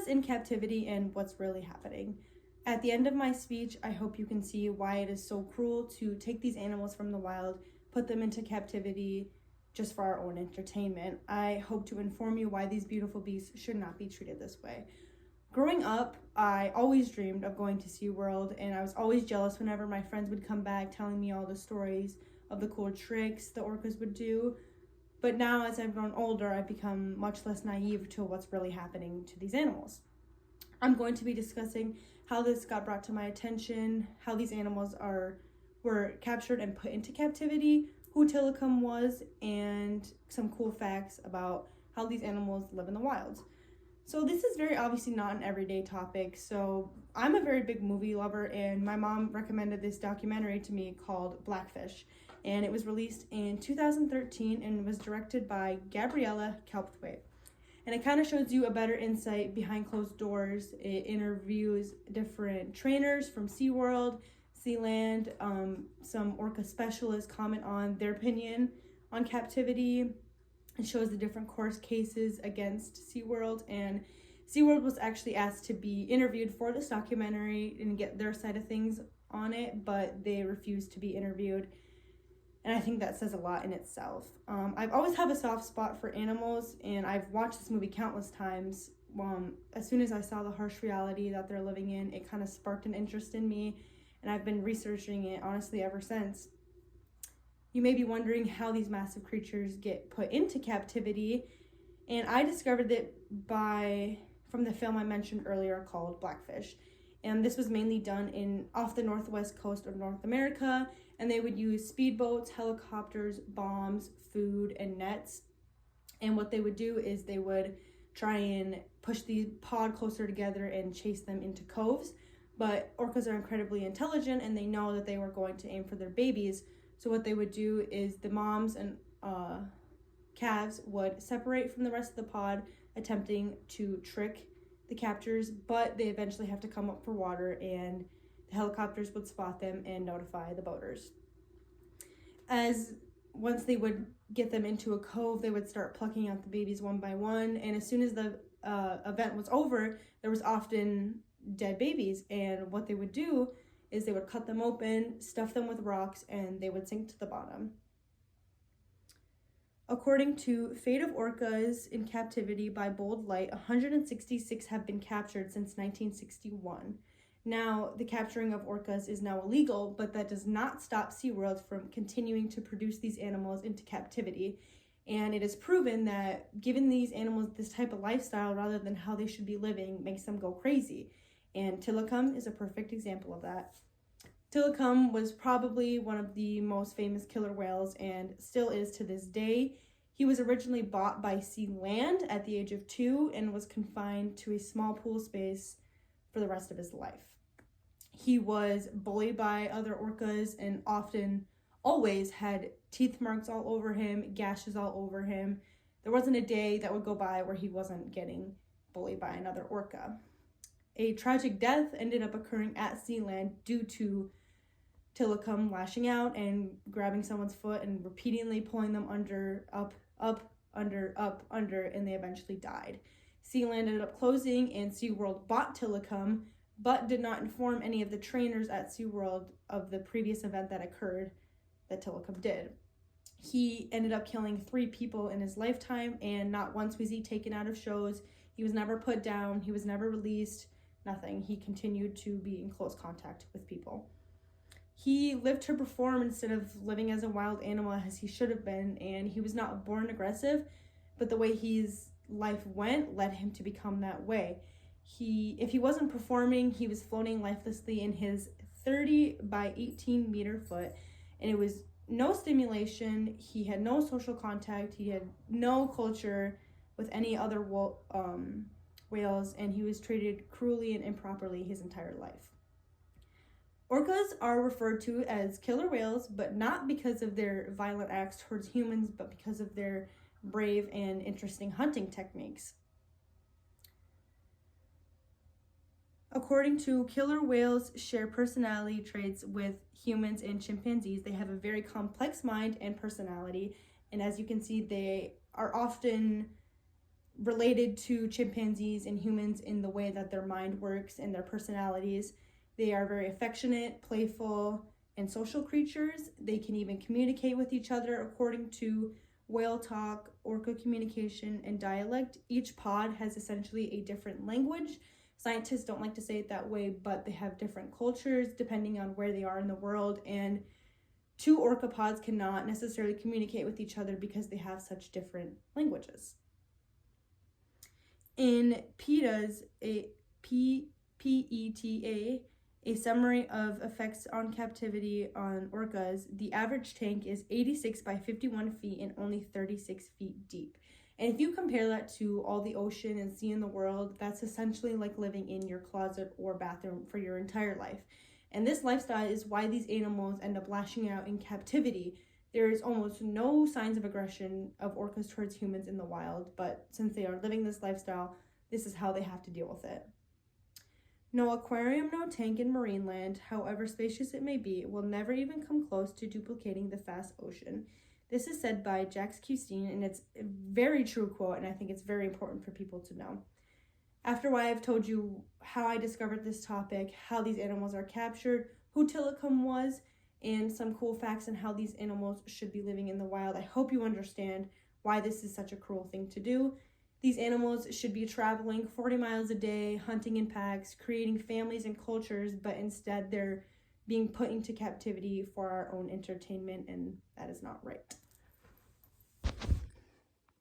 in captivity and what's really happening. At the end of my speech, I hope you can see why it is so cruel to take these animals from the wild, put them into captivity just for our own entertainment. I hope to inform you why these beautiful beasts should not be treated this way. Growing up, I always dreamed of going to SeaWorld, and I was always jealous whenever my friends would come back telling me all the stories of the cool tricks the orcas would do. But now, as I've grown older, I've become much less naive to what's really happening to these animals. I'm going to be discussing how this got brought to my attention, how these animals were captured and put into captivity, who Tilikum was, and some cool facts about how these animals live in the wild. So this is very obviously not an everyday topic. So I'm a very big movie lover, and my mom recommended this documentary to me called Blackfish. And it was released in 2013 and was directed by Gabriella Kalpthwaite. And it kind of shows you a better insight behind closed doors. It interviews different trainers from SeaWorld, Sealand, some orca specialists comment on their opinion on captivity. It shows the different court cases against SeaWorld, and SeaWorld was actually asked to be interviewed for this documentary and get their side of things on it, but they refused to be interviewed. And I think that says a lot in itself. I've always had a soft spot for animals, and I've watched this movie countless times. As soon as I saw the harsh reality that they're living in, it kind of sparked an interest in me, and I've been researching it, honestly, ever since. You may be wondering how these massive creatures get put into captivity, and I discovered it from the film I mentioned earlier called Blackfish. And this was mainly done off the northwest coast of North America, and they would use speedboats, helicopters, bombs, food, and nets. And what they would do is they would try and push the pod closer together and chase them into coves. But orcas are incredibly intelligent, and they know that they were going to aim for their babies. So what they would do is the moms and calves would separate from the rest of the pod, attempting to trick the captors, but they eventually have to come up for water, and the helicopters would spot them and notify the boaters. Once they would get them into a cove, they would start plucking out the babies one by one, and as soon as the event was over, there was often dead babies, and what they would do is they would cut them open, stuff them with rocks, and they would sink to the bottom. According to Fate of Orcas in Captivity by Bold Light, 166 have been captured since 1961. Now, the capturing of orcas is now illegal, but that does not stop SeaWorld from continuing to produce these animals into captivity. And it is proven that giving these animals this type of lifestyle rather than how they should be living makes them go crazy. And Tilikum is a perfect example of that. Tilikum was probably one of the most famous killer whales and still is to this day. He was originally bought by Sealand at the age of 2 and was confined to a small pool space for the rest of his life. He was bullied by other orcas and always had teeth marks all over him, gashes all over him. There wasn't a day that would go by where he wasn't getting bullied by another orca. A tragic death ended up occurring at Sealand due to Tilikum lashing out and grabbing someone's foot and repeatedly pulling them under, up, under, and they eventually died. Sealand ended up closing, and SeaWorld bought Tilikum, but did not inform any of the trainers at SeaWorld of the previous event that occurred that Tilikum did. He ended up killing 3 people in his lifetime, and not once was he taken out of shows. He was never put down. He was never released. Nothing. He continued to be in close contact with people. He lived to perform instead of living as a wild animal as he should have been, and he was not born aggressive, but the way his life went led him to become that way. If he wasn't performing, he was floating lifelessly in his 30 by 18 meter foot, and it was no stimulation. He had no social contact. He had no culture with any other whales, and he was treated cruelly and improperly his entire life. Orcas are referred to as killer whales, but not because of their violent acts towards humans, but because of their brave and interesting hunting techniques. According to killer whales share personality traits with humans and chimpanzees. They have a very complex mind and personality, and as you can see, they are often related to chimpanzees and humans in the way that their mind works and their personalities. They are very affectionate, playful, and social creatures. They can even communicate with each other according to whale talk, orca communication, and dialect. Each pod has essentially a different language. Scientists don't like to say it that way, but they have different cultures depending on where they are in the world, and two orca pods cannot necessarily communicate with each other because they have such different languages. In PETA's, PETA, a summary of effects on captivity on orcas, the average tank is 86 by 51 feet and only 36 feet deep. And if you compare that to all the ocean and sea in the world, that's essentially like living in your closet or bathroom for your entire life. And this lifestyle is why these animals end up lashing out in captivity. There is almost no signs of aggression of orcas towards humans in the wild, but since they are living this lifestyle, this is how they have to deal with it. No aquarium, no tank in marine land, however spacious it may be, will never even come close to duplicating the vast ocean. This is said by Jacques Cousteau, and it's a very true quote, and I think it's very important for people to know. After what I've told you how I discovered this topic, how these animals are captured, who Tilikum was, and some cool facts on how these animals should be living in the wild, I hope you understand why this is such a cruel thing to do. These animals should be traveling 40 miles a day, hunting in packs, creating families and cultures, but instead they're being put into captivity for our own entertainment, and that is not right.